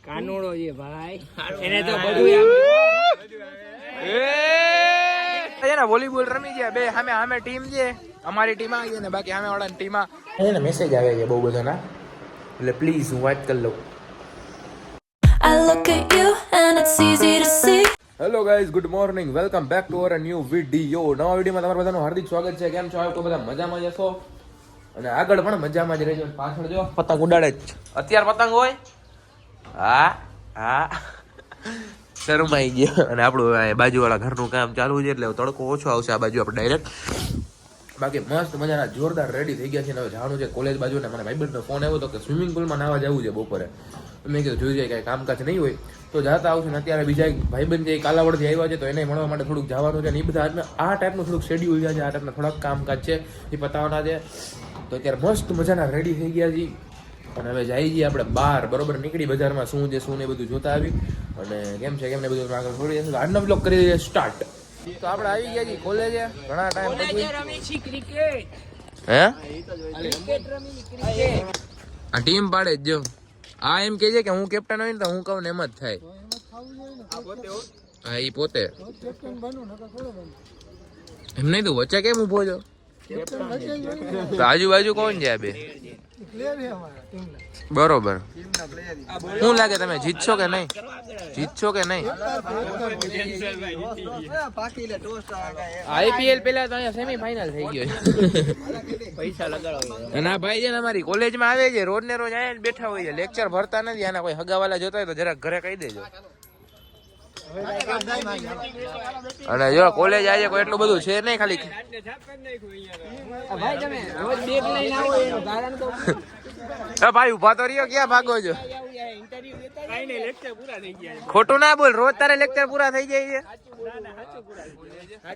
કાનોડો છે ભાઈ, એને તો બધું વોલીબોલ રમી ગયા બે સામે ટીમ છે, અમારી ટીમ આવી ગઈ ને બાકી સામે વાળાની ટીમમાં એને મેસેજ આવે છે બહુ બધાના, એટલે પ્લીઝ હું વાત કરી લઉં. I look at you and it's easy to see. Hello guys, good morning, welcome back to our new video. નવા વિડીયોમાં તમારું બધાનું હાર્દિક સ્વાગત છે. કેમ છો? તો બધા મજામાં જ હશો અને આગળ પણ મજામાં જ રહેજો. પાછળ જો પતંગ ઉડાડે જ અત્યારે પતંગ હોય. હા શરમાઈ ગયા. અને આપણું બાજુવાળા ઘરનું કામ ચાલુ છે એટલે તડકો ઓછો આવશે આ બાજુ આપણે ડાયરેક્ટ. બાકી મસ્ત મજાના જોરદાર રેડી થઈ ગયા છે. હવે જવાનું છે કોલેજ બાજુ ને મને ભાઈબંધનો ફોન આવ્યો હતો કે સ્વિમિંગ પુલમાં નાવા જવું છે બપોરે. મેં કીધું જોઈ જાય કાંઈ કામકાજ નહીં હોય તો જાતા આવશે ને. અત્યારે બીજા એક ભાઈબંધ છે કાલાવડથી આવ્યા છે તો એને મળવા માટે થોડુંક જવાનું છે. અને એ બધા આ ટાઈપનું થોડુંક શેડ્યુલ છે, આ ટાઈપના થોડાક કામકાજ છે એ પતાવવાના છે. તો અત્યારે મસ્ત મજાના રેડી થઈ ગયા છીએ અને હવે જઈએ છીએ આપણે બહાર. બરોબર નીકળી બજારમાં શું છે શું ને બધું જોતા આવી અને કેમ છે કેમ ને બધું આગળ છોડી જશે. આજનો બ્લોગ કરી દઈએ સ્ટાર્ટ. તો આપણે આવી ગયા છીએ કોલેજે ઘણા ટાઈમ પછી. હે આ ટીમ પાડે જ જો આ એમ કે છે કે હું કેપ્ટન હોય ને તો હું કહું ને એમ જ થાય. હા એ પોતે એમ નહીં તું વચ્ચે કેમ ઉભો છો? તો આજુબાજુ કોણ છે આ બે? બરોબર. શું લાગે તમે જીતશો કે નહીં? જીતશો કે નહીં? આઈપીએલ પેલા તો અહીંયા સેમીફાઈનલ થઈ ગયો પૈસા લગાડો. અને આ ભાઈ છે ને અમારી કોલેજમાં આવે છે રોજ ને રોજ અહીંયા બેઠા હોય છે, લેક્ચર ભરતા નથી. આના કોઈ હગાવાલા જોતા હોય તો જરાક ઘરે કહી દેજો. અને જો કોલેજ આજે કોઈ એટલું બધું છે નહીં, ખાલી ભાઈ ઉભા તો રહ્યો, ક્યાં ભાગો છો? ખોટું ના બોલ, રોજ તારે લેક્ચર પૂરા થઈ જાય છે.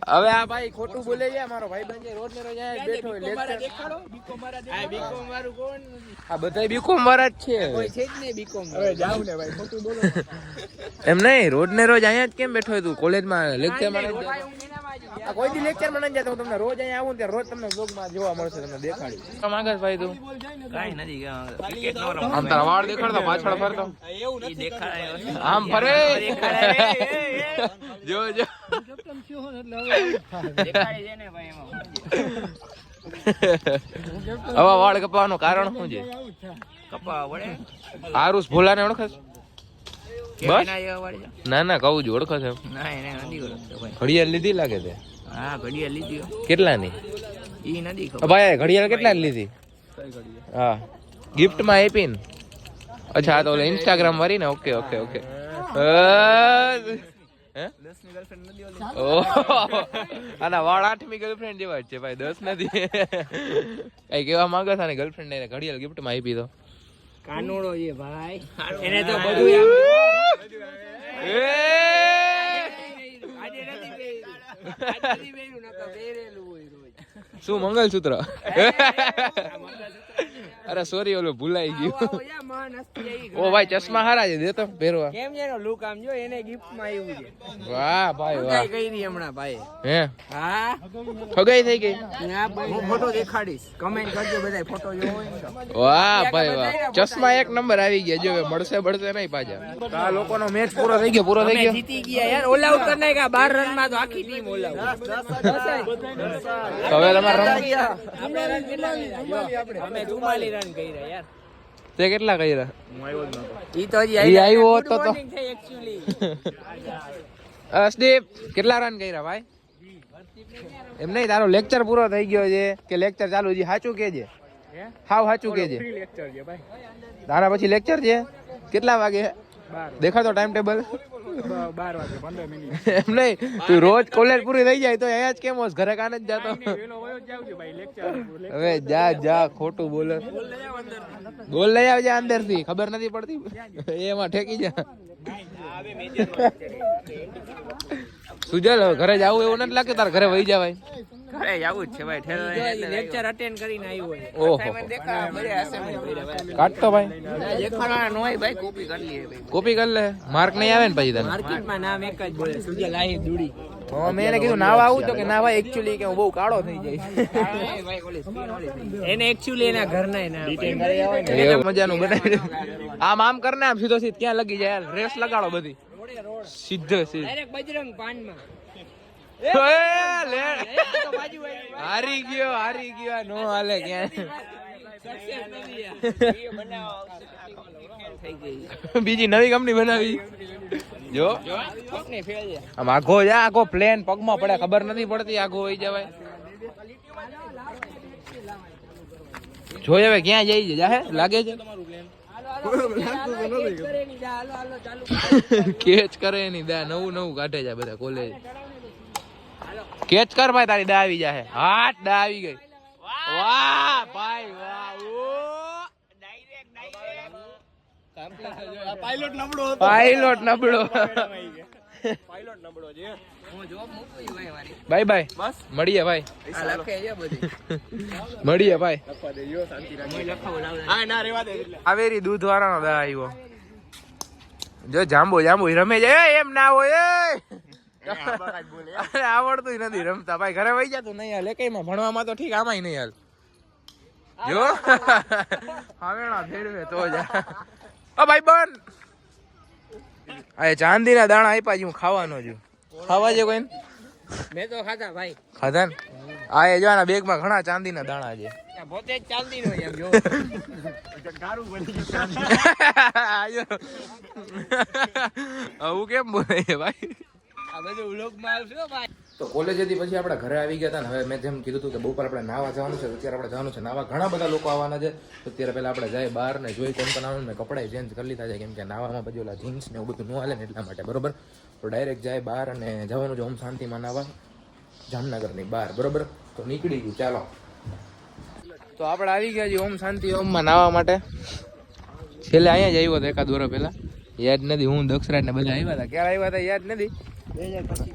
હવે આ ભાઈ ખોટું બોલે છે. મારો ભાઈ બન છે રોજ ને રોજ બેઠો હોય લેક્ચર. આ બધા બીકોમ વાળા જ છે. એમ નહીં, રોજ ને રોજ અહીંયા જ કેમ બેઠો હોય તું કોલેજમાં લેક્ચરમાં? કોઈ દી લેક્ચરમાં નથી જતો. તમને રોજ અહીંયા આવું ત્યારે રોજ તમને બ્લોગમાં જોવા મળશે, તમને દેખાડી. માંગે ભાઈ તું કાઈ નથી આમ તારા વાળ દેખાડતો પાછળ ફરતો આમ ફરે જો જો હવે વાળ કપાવાનું કારણ શું છે? આરુષ ભોલાને ઓળખસ? બસ ના ના કહું છું, ઓળખો છે? ઘડિયાળ લીધી લાગે છે. હા ઘડિયાળ લીધી. કેટલાની? ઈ નથી ખબર ભાઈ. ઘડિયાળ કેટલા લીધી? હા ગિફ્ટ માં આપી ને. અચ્છા તો ઇન્સ્ટાગ્રામ વાળી ને. Okay okay okay. આના વાળ 8મી ગર્લફ્રેન્ડ જેવા જ છે ભાઈ, 10 નથી. કઈ કેવા માંગે છે? ગર્લફ્રેન્ડ ને ઘડિયાળ ગિફ્ટ માં આપી દો. કાનોડો છે ભાઈ, એને તો બધું શું મંગલસૂત્ર? અરે સોરી ઓલું ભૂલાઈ ગયું. ઓ ભાઈ ચશ્મા હારા છે, દેતો પહેરવા. કેમ છે લુક આમ જો, એને ગિફ્ટ માં આવ્યું છે. વાહ ભાઈ વાહ. કરી હમણાં ભાઈ. હે હા ઠગાઈ થઈ ગઈ. હું ફોટો દેખાડીશ, કમેન્ટ કરજો બધા ફોટો જોવો. વાહ ભાઈ વાહ. ચશ્મા એક નંબર આવી ગયા. જો મળશે નહીં પાછા. આ લોકોનો મેચ પૂરો થઈ ગયો. જીતી ગયા યાર. ઓલ આઉટ કરી નાખ્યા 12 રનમાં તો આખી ટીમ ઓલ આઉટ. હવે તમારે આપણે રન કેટલા કર્યા? અમે 44 રન કર્યા યાર. તે કેટલા કર્યા? ઈ તો હજી આવ્યો હતો તો એક્ચ્યુઅલી. અસદીપ કેટલા રન કર્યા ભાઈ? એમ નહીં, તારો લેક્ચર પૂરો થઈ ગયો છે કે લેક્ચર ચાલુ છે? સાચું કેજે, હાવ સાચું કેજે. તારા પછી લેક્ચર છે કેટલા વાગે? દેખાડતો ટાઈમ ટેબલ. 12 વાગે 15 મિનિટ. એમ નહીં, તું રોજ કોલેજ પૂરી થઈ જાય તો અહીંયા જ કેમ હોસ? ઘરે કાન જ જાતો. હવે જા ખોટું બોલે. બોલ લઈ આવજે અંદર થી, ખબર નથી પડતી એમાં ઠેકી જા. સુજલ ઘરે જવું એવું નથી લાગે? તારે ઘરે વહી જવાય. ઘરે જવું જ છે ભાઈ. લેક્ચર અટેન્ડ કરીને આવ્યો હોય. ઓહો કાઢતો ભાઈ. દેખાડવાના ન હોય ભાઈ, કોપી કરી લે ભાઈ. કોપી કરી લે, માર્ક નહીં આવે ને પછી તને. માર્કેટમાં નામ એક જ બોલે, સુજલ આહી દુડી. મેં એને કીધું નાવા આવું તો કે ના ભાઈ એકચ્યુઅલી કે હું બહુ કાળો થઈ જાય એને એકચ્યુઅલી એના ઘરના મજાનું બનાવી આમ આમ કરને આમ સીધો સીધ ક્યાં લગી જાય રેસ લગાડો બધી સીધો સીધ ડાયરેક્ટ બજરંગ પાનમાં હારી ગયો નો હાલે ક્યાં બીજી નવી કંપની બનાવી જો આમ આખો જા આખો પ્લેન પગમાં પડે ખબર નથી પડતી આખો હોય જવાય જોઈ હવે ક્યાં જઈ છે જાહે લાગે છે કેચ કરે ની દા નવું કાઢે છે બધા કોલેજ કેચ કર ભાઈ તારી દા આવી જાહે હાથ દા આવી ગઈ વાહ ભાઈ વાહ પાયલોટ નબળો છે બાય બાય બસ મળીએ ભાઈ મળીએ ભાઈ કાવેરી દૂધ વાળાનો દા આવ્યો જો જાંબુ રમે જાય એમ ના હોય આવડતું નથી રમતા ભાઈ ઘરે વહી જતું નહીં હાલ એકમાં ભણવામાં તો ઠીક આમાંય નહીં હાલ જો હાવેણા ફેરવે તો જા ઓ ભાઈ બન આ ચાંદીના દાણા આપ્યા છે હું ખાવાનો છું ખાવા છે કોઈ મેં તો ખાધા ભાઈ ખાધા ને આ એ જો આના બેગમાં ઘણા ચાંદીના દાણા છે પોતે જ ચાલતી નો એમ જો ગારું બની ગયું આવું કેમ બોલે છે ભાઈ આ બધું વ્લોગમાં આવશે ભાઈ તો કોલેજેથી પછી આપણે ઘરે આવી ગયા હતા ને હવે મેં જેમ કીધું હતું કે બપોર આપણે નાવા જવાનું છે અત્યારે આપણે જવાનું છે નાવા ઘણા બધા લોકો આવવાના છે તો અત્યારે પહેલા આપણે જાય બહાર ને જોઈ કોણ કોણ આવવાનું ને કપડાં ચેન્જ કરી લીધા છે કેમ કે નાવામાં પછી ઓલા જીન્સ ને એવું બધું ન હાલે ને એટલા માટે બરોબર તો ડાયરેક્ટ જાય બહાર અને જવાનું છે ઓમ શાંતિમાં નાવા જામનગરની બહાર બરોબર તો નીકળી ગયું ચાલો તો આપણે આવી ગયા છીએ ઓમ શાંતિ ઓમમાં નાવા માટે છેલ્લે અહીંયા જ આવ્યો હતો એકાદ વર્ષ પહેલા યાદ નથી હું દક્ષરાજ ને બધા આવ્યા હતા ક્યારે આવ્યા હતા યાદ નથી 2000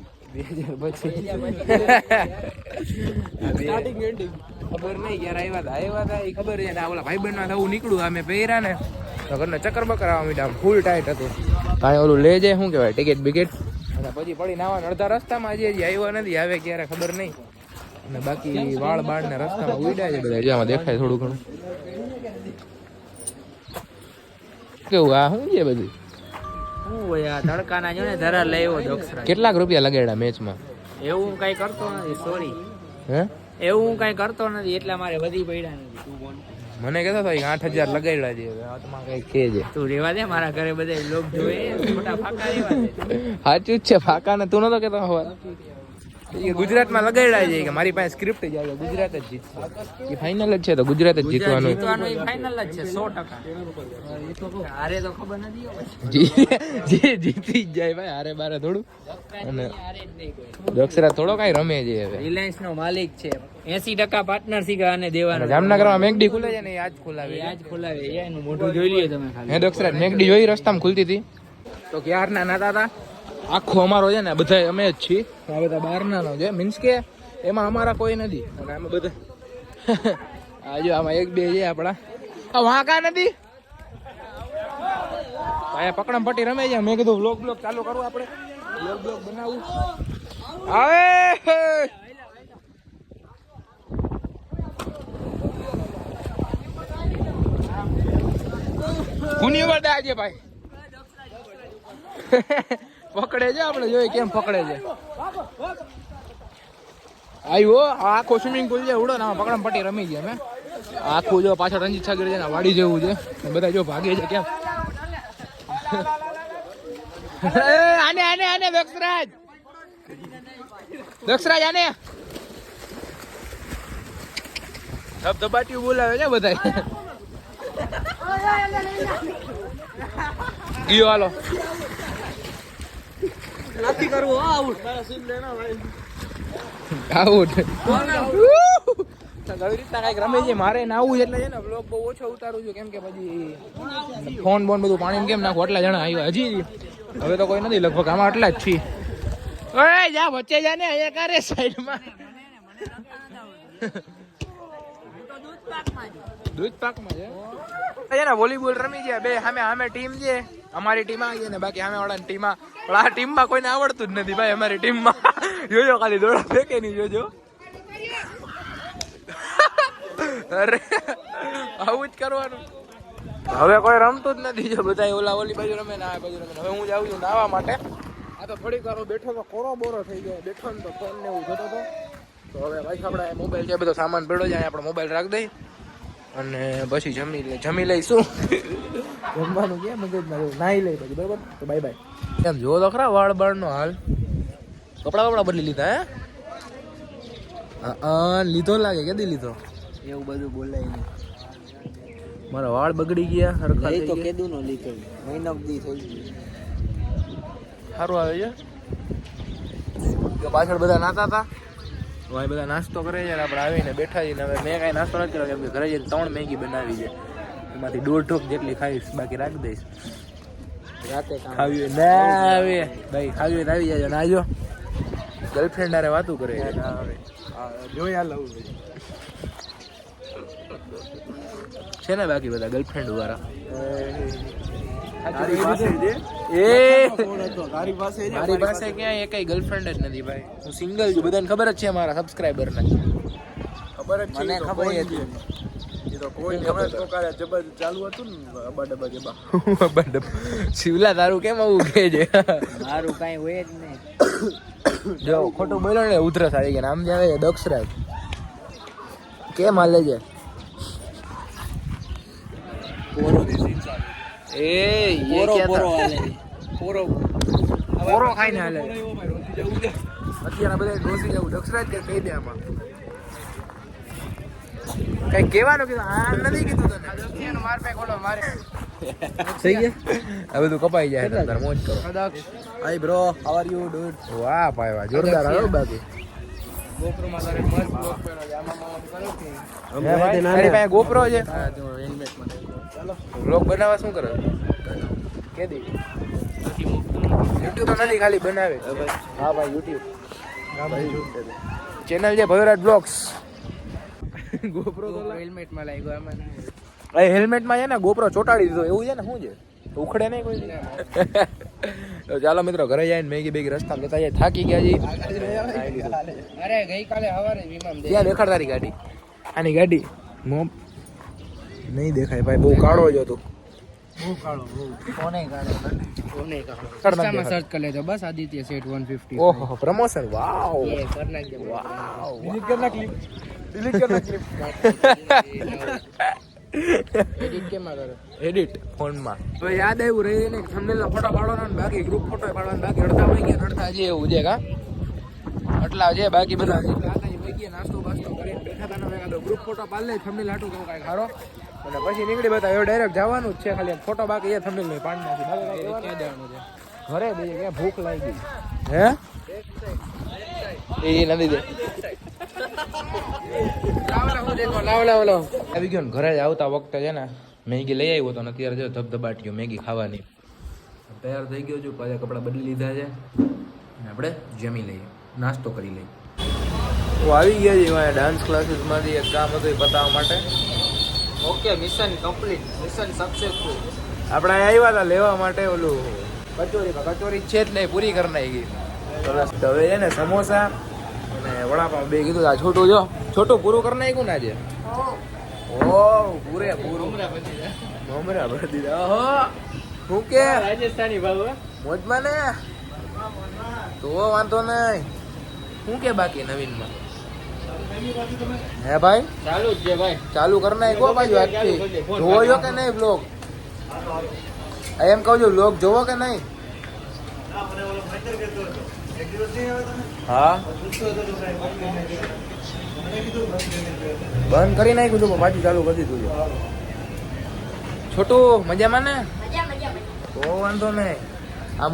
ખબર નહીં ક્યારે આવ્યા હતા એ ખબર છે ઓલા ભાઈબંધ ના થવું નીકળું અમે પહેર્યા ને તો ઘરને ચક્કર બકર આવવા મીઠા ફૂલ ટાઈટ હતું કાંઈ ઓલું લે જાય શું કહેવાય ટિકિટ બિકેટ અને પછી પડી નાવા અડધા રસ્તામાં હજી આવ્યા નથી આવે ક્યારે ખબર નહીં અને બાકી વાળ બાળ ને રસ્તામાં ઉડ્યા છે બધા જેમાં દેખાય થોડું ઘણું કેવું આ શું છે બધું તડકાના જો ને ધરા લેવો દક્ષરા કેટલાક રૂપિયા લગાડ્યા મેચમાં એવું હું કઈ કરતો નથી સોરી હે એવું હું કઈ કરતો નથી એટલે મારે વધી પડ્યા નથી મને કહેતો હતો 8000 લગાડ્યા છે હાથમાં કઈ કે છે તું રેવા દે મારા ઘરે બધા લોક જોવે મોટા ફાકા રેવા દે સાચું જ છે ફાકા ને તું નતો કેતો હવા ગુજરાતમાં લગાડ્યા છે કે મારી પાસે સ્ક્રિપ્ટ જ આવે ગુજરાત જ જીતશે એ ફાઇનલ જ છે તો ગુજરાત જ જીતવાનું એ ફાઇનલ જ છે 100% હારે તો ખબર નથી જીતી જ જાય ભાઈ હારે બારે થોડું અને દક્ષરા થોડો કઈ રમે છે હવે રિલાયન્સ નો માલિક છે 80% પાર્ટનરશિપ આને દેવાનો જામનગરમાં મેકડી ખુલે છે ને આજ ખોલાવે એનું મોઢું જોઈ લ્યો તમે ખાલી હે દક્ષરા મેકડી જોઈ રસ્તામાં ખુલતી હતી તો ક્યારના નાતા હતા આખો અમારો છે ને બધા અમે જ છીએ આ બધા બહારના નો છે મીન્સ કે એમાં અમારા કોઈ નથી અને અમે બધા આજે આમાં એક બે છે આપણા આ વાંકા નથી અહીંયા પકડમ પટ્ટી રમે છે મેં કીધું વ્લોગ ચાલુ કરવું આપણે વ્લોગ બનાવવું આવે પુણ્ય વડા આજે ભાઈ પકડે છે આપણે જોઈએ કેમ પકડે છે આવ્યો આખો સ્વિમિંગ પુલ છે ઉડો ને પકડમ પટ્ટી રમી ગયા મેં આખું જો પાછળ રણજીત સાગર છે ને વાડી જેવું છે બધા જો ભાગે છે કેમ આને આને આને દક્ષરાજ આને ધબધબાટી બોલાવે છે બધા ગયો હાલો નથી કરવું આઉટ આઉટ આવી રીતના કઈક રમે છે મારે નાવું એટલે છે ને બ્લોગ બહુ ઓછો ઉતારું છું કેમ કે પછી ફોન બોન બધું પાણી કેમ નાખું આટલા જણા આવ્યા હજી હવે તો કોઈ નથી લગભગ આમાં આટલા જ છીએ ઓય જા વચ્ચે જા ને અહીંયા કારે સાઈડમાં દૂધ પાકમાં છે ને વોલીબોલ રમી છે બે સામે ટીમ છે અમારી ટીમ આવી ગઈ ને બાકી સામે વાળાની ટીમમાં પણ આ ટીમમાં કોઈને આવડતું જ નથી ભાઈ અમારી ટીમમાં જોજો ખાલી દોડા ફેંકે નહીં જોજો અરે આવું જ કરવાનું હવે કોઈ રમતું જ નથી જો બધા ઓલા ઓલી બાજુ રમે ને આ બાજુ રમે હવે હું જાઉં છું નાવા માટે આ તો થોડીક વાર બેઠો તો કોરો બોરો થઈ ગયો બેઠો ને તો ફોન ને એવું જોતો હતો તો હવે ભાઈ આપણે મોબાઈલ છે બધો સામાન પડ્યો જાય આપણે મોબાઈલ રાખ દઈ અને પછી જમી લઈશું જમવાનું કે મગજમાં નાહી લઈ પછી બરાબર તો બાય બાય એમ જોવો તો ખરા વાળ બાળનો હાલ કપડા બપડા બદલી લીધા હે લીધો લાગે કેદી લીધો એવું બધું બોલાય નહીં મારા વાળ બગડી ગયા હરખા એ તો કેદું નો લીધો મહિનો દી થઈ ગયું સારું આવે છે પાછળ બધા નાતા હતા ભાઈ બધા નાસ્તો કરે છે આપણે આવીને બેઠા છીએ હવે મેં કાંઈ નાસ્તો નથી કર્યો કેમ કે ઘરે જઈને 3 મેગી બનાવી છે એમાંથી 1.5 ઢોક જેટલી ખાઈશ બાકી રાખી દઈશ રાતે ખાવી હોય ના આવે ભાઈ ખાવી હોય તો આવી જાય ના જો ગર્લફ્રેન્ડ હારે વાતું કરે જોઈ હાલ છે ને બાકી બધા ગર્લફ્રેન્ડ વાળા મારી પાસે ક્યાંય એકઈ ગર્લફ્રેન્ડ જ નથી ભાઈ હું સિંગલ છું બધાને ખબર જ છે મારા સબસ્ક્રાઇબર ને ખબર જ છે મને ખબર જ છે એ તો કોઈ ખબર તો કરે જબર ચાલુ હતું ને અબા ડબા શિવલા તારું કેમ આવું કે છે મારું કાંઈ હોય જ નહીં જો ખોટું બોલ્યો ને ઉધરસ આવી ગયા નામ આવે છે દક્ષરાજ કેમ હાલે છે એ પોરો ખાઈને હાલે અત્યારે બધા ડોસી જવું દક્ષરાજ કે કહી દે આમાં કઈ કહેવાનું કીધું આ નથી કીધું તને માર પે ખોલો મારે થઈ ગયા આ બધું કપાઈ જાય તાર મોજ કરો hi bro how are you dude વાહ ભાઈ વાહ જોરદાર આવ્યો બાકી ગોપ્રો માં તારે મસ્ત બ્લોગ પેલો આમાં કરો કે તારી પાસે ગોપ્રો છે હા તો હેલ્મેટ માં ચાલો વ્લોગ બનાવવા શું કરે કેદી યુટ્યુબ નથી ખાલી બનાવે હા ભાઈ યુટ્યુબ હા ભાઈ ચેનલ છે ભૈરવ બ્લોગ્સ ગોપ્રો તો હેલ્મેટ માં લાગ્યો આમાં એ હેલ્મેટ માં છે ને ગોપ્રો ચોટાડી દીધો એવું છે ને શું છે ઉખડે નહીં કોઈ તો ચાલો મિત્રો ઘરે જઈને મેગી બેગી રસ્તા લેતા જાય થાકી ગયા જી અરે ગઈકાલે સવારે વિમાન ત્યાં દેખાડ તારી ગાડી આની ગાડી મોમ નહીં દેખાય ભાઈ બહુ કાળો જ હતો બહુ કાળો કોને કાળો ઇન્સ્ટામાં સર્ચ કરી લેજો બસ આદિત્ય સેટ 150 ઓહો પ્રમોશન વાવ એ કર નાખજો વાવ ડિલીટ કર નાખ ક્લિપ એડિટ કેમ કરે એડિટ ફોનમાં તો યાદ આવ્યું રહી ને થંબનેલનો ફોટો પાડવાનો ને બાકી ગ્રુપ ફોટો પાડવાનો બાકી અડધા વહી ગયા અડધા જે એવું છે કા આટલા છે બાકી બધા છે કાકા વહી ગયા નાસ્તો બાસ્તો કરીને બેઠા હતા ને મેં ગ્રુપ ફોટો પાડ લે થંબનેલ હાટું કહું કાંઈક હારો અને પછી નીકળી બધા હવે ડાયરેક્ટ જવાનું જ છે ખાલી ફોટો બાકી એ થંબનેલ નહીં પાડ નાખી ક્યાં જવાનું છે ઘરે બીજે ક્યાં ભૂખ લાગી હે એ નથી દે લાવ આવી ગયો ને ઘરે જ આવતા વખતે છે ને મેગી લઈ આવ્યો તો ને અત્યારે જો ધબધબાટીઓ મેગી ખાવાની તૈયાર થઈ ગયો છું પાછા કપડાં બદલી લીધા છે અને આપણે જમી લઈએ નાસ્તો કરી લઈએ તો આવી ગયા છે અહીંયા ડાન્સ ક્લાસીસમાંથી એક કામ હતું એ બતાવવા માટે okay mission complete mission successful આપણે આવ્યા હતા લેવા માટે ઓલું કચોરી છે જ નહીં પૂરી કરી નાખી તો હવે છે ને સમોસા અને વડાપાવ બે કીધું આ છોટું જો છોટું પૂરું કરી નાખ્યું ને આજે ઓ પૂરું મમરા ભરી દીધા ઓહો શું કે રાજસ્થાની ભાવ મોજમાં ને તો વાંધો નહીં શું કે બાકી નવીનમાં હે ભાઈ ચાલુ જ છે ભાઈ ચાલુ કરી નાખો બાજુ આજથી જોવો છો કે નહીં બ્લોગ એમ કહું છું બ્લોગ જોવો કે નહીં હા બંધ કરી નાખ્યું તું પાછું ચાલુ કરી દીધું છે છોટું મજામાં ને તો વાંધો નહીં આ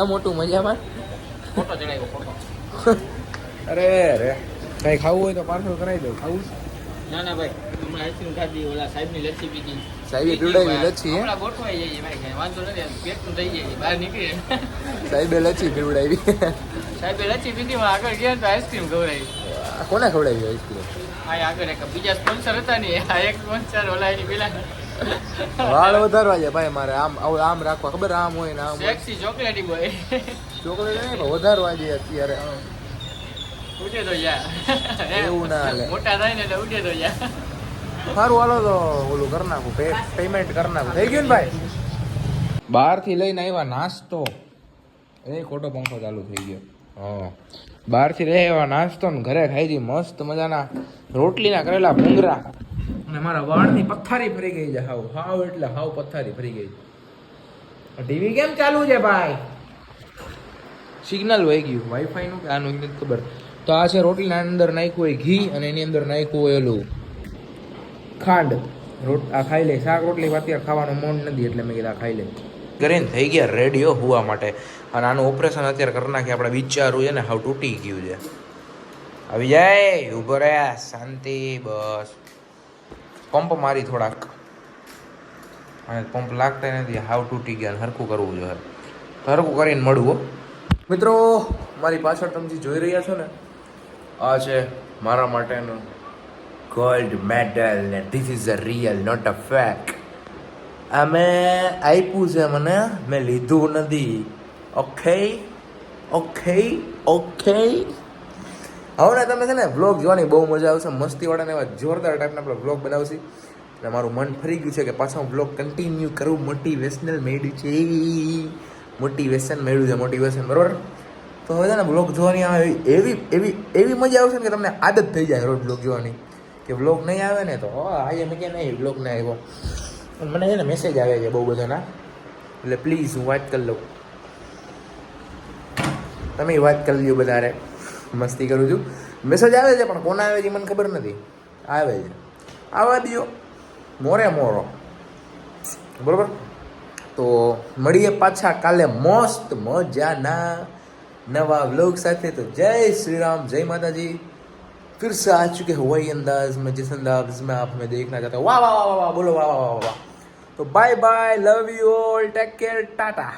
મોટું મજામાં ફોટો ચડાવ્યો ફોટો અરે રે કઈ ખાવું હોય તો પાર્સલ કરાવી દઉં ખાવું ના ભાઈ હમણાં આઈસ્ક્રીમ ખાધી ઓલા સાહેબની લચ્છી પીધી સાહેબે પીવડાવી લચ્છી હે હમણાં ગોઠવાઈ જઈએ ભાઈ કઈ વાંધો નથી પેટનું થઈ જાય બહાર નીકળીએ સાહેબે લચ્છી પીવડાવી સાહેબે લચ્છી પીધી પણ આગળ ગયા તો આઈસ્ક્રીમ ખવડાવી કોને ખવડાવી આઈસ્ક્રીમ આ આગળ એક બીજા સ્પોન્સર હતા ને આ એક સ્પોન્સર ઓલા એની પેલા વાળ વધારવા છે ભાઈ મારે, આમ આમ રાખવા, ખબર આમ હોય ને આમ હોય. સેક્સી ચોકલેટી બોય ચોકલેટ નહીં પણ વધારવા છે અત્યારે. ઉઠે તો યાર એવું ના હાલે. મોટા થાય ને એટલે ઉઠે તો યાર. સારું હાલો તો ઓલું કરી નાખું, પેમેન્ટ કરી નાખું. થઈ ગયું ને ભાઈ? બહારથી લઈને આવ્યા નાસ્તો. એ ખોટો પંખો ચાલુ થઈ ગયો. હા, બહારથી લઈ આવ્યા નાસ્તો ને ઘરે ખાઈ દી મસ્ત મજાના રોટલીના કરેલા ભૂંગરા. અને મારા વાળની પથ્થારી ફરી ગઈ છે. હાવ એટલે હાવ પથ્થારી ફરી ગઈ. ટીવી કેમ ચાલુ છે ભાઈ? સિગ્નલ વહી ગયું વાઈફાઈ નું કે આનું નથી ખબર. તો આ છે રોટલીના અંદર નાખ્યું હોય ઘી અને એની અંદર નાખ્યું હોય ઓલું ખાંડ. આ ખાઈ લે. શાક રોટલી અત્યારે ખાવાનો મન નથી એટલે મેં કીધું ખાઈ લે. કરીને થઈ ગયા રેડિયો હોવા માટે. અને આનું ઓપરેશન અત્યારે કરી નાખીએ. આપણે વિચારવું છે ને હાવ તૂટી ગયું છે. આવી જાય ઉભો રહ્યા શાંતિ બસ. પંપ મારી થોડાક અને પંપ લાગતા નથી. હાવ તૂટી ગયા. હરખું કરવું જોઈએ. હરખું કરીને મળવું. મિત્રો મારી પાછળ તમે જે જોઈ રહ્યા છો ને આ છે મારા માટેનું ગોલ્ડ મેડલ ને this is a real not a fake. આ મેં આપ્યું છે મને, મેં લીધું નથી. Okay okay okay. હવે ને તમે છે ને વ્લોગ જોવાની બહુ મજા આવશે. મસ્તીવાળાને એવા જોરદાર ટાઈપના આપણે વ્લોગ બનાવશે. અને મારું મન ફરી ગયું છે કે પાછા હું વ્લોગ કન્ટિન્યુ કરું. મોટિવેશનલ મેળ્યું છે, મોટિવેશન મેળવ્યું છે, મોટિવેશન બરાબર. તો હવે છે ને વ્લોગ જોવાની આવે એવી મજા આવશે ને કે તમને આદત થઈ જાય રોજ વ્લોગ જોવાની. કે વ્લોગ નહીં આવે ને તો આજે મેં ક્યાં નહીં વ્લોગ નહીં આવ્યો. મને છે ને મેસેજ આવે છે બહુ બધાના, એટલે પ્લીઝ હું વાત કરી લઉં. તમે વાત કરી લ્યો વધારે. મસ્તી કરું છું. મેસેજ આવે છે પણ કોના આવે છે મને ખબર નથી. આવે છે, આવવા દો, મોરે મોરો બરોબર. તો મળીએ પાછા કાલે મસ્ત મજાના नवा व्लॉग साथ. तो जय श्री राम, जय माता जी. फिर से आ चुके हैं वही अंदाज में जिस अंदाज में आप हमें देखना चाहते हो. वाह वाह वाह वाह बोलो वाह वाह वाह वाह. तो bye bye, love you all, take care, Tata.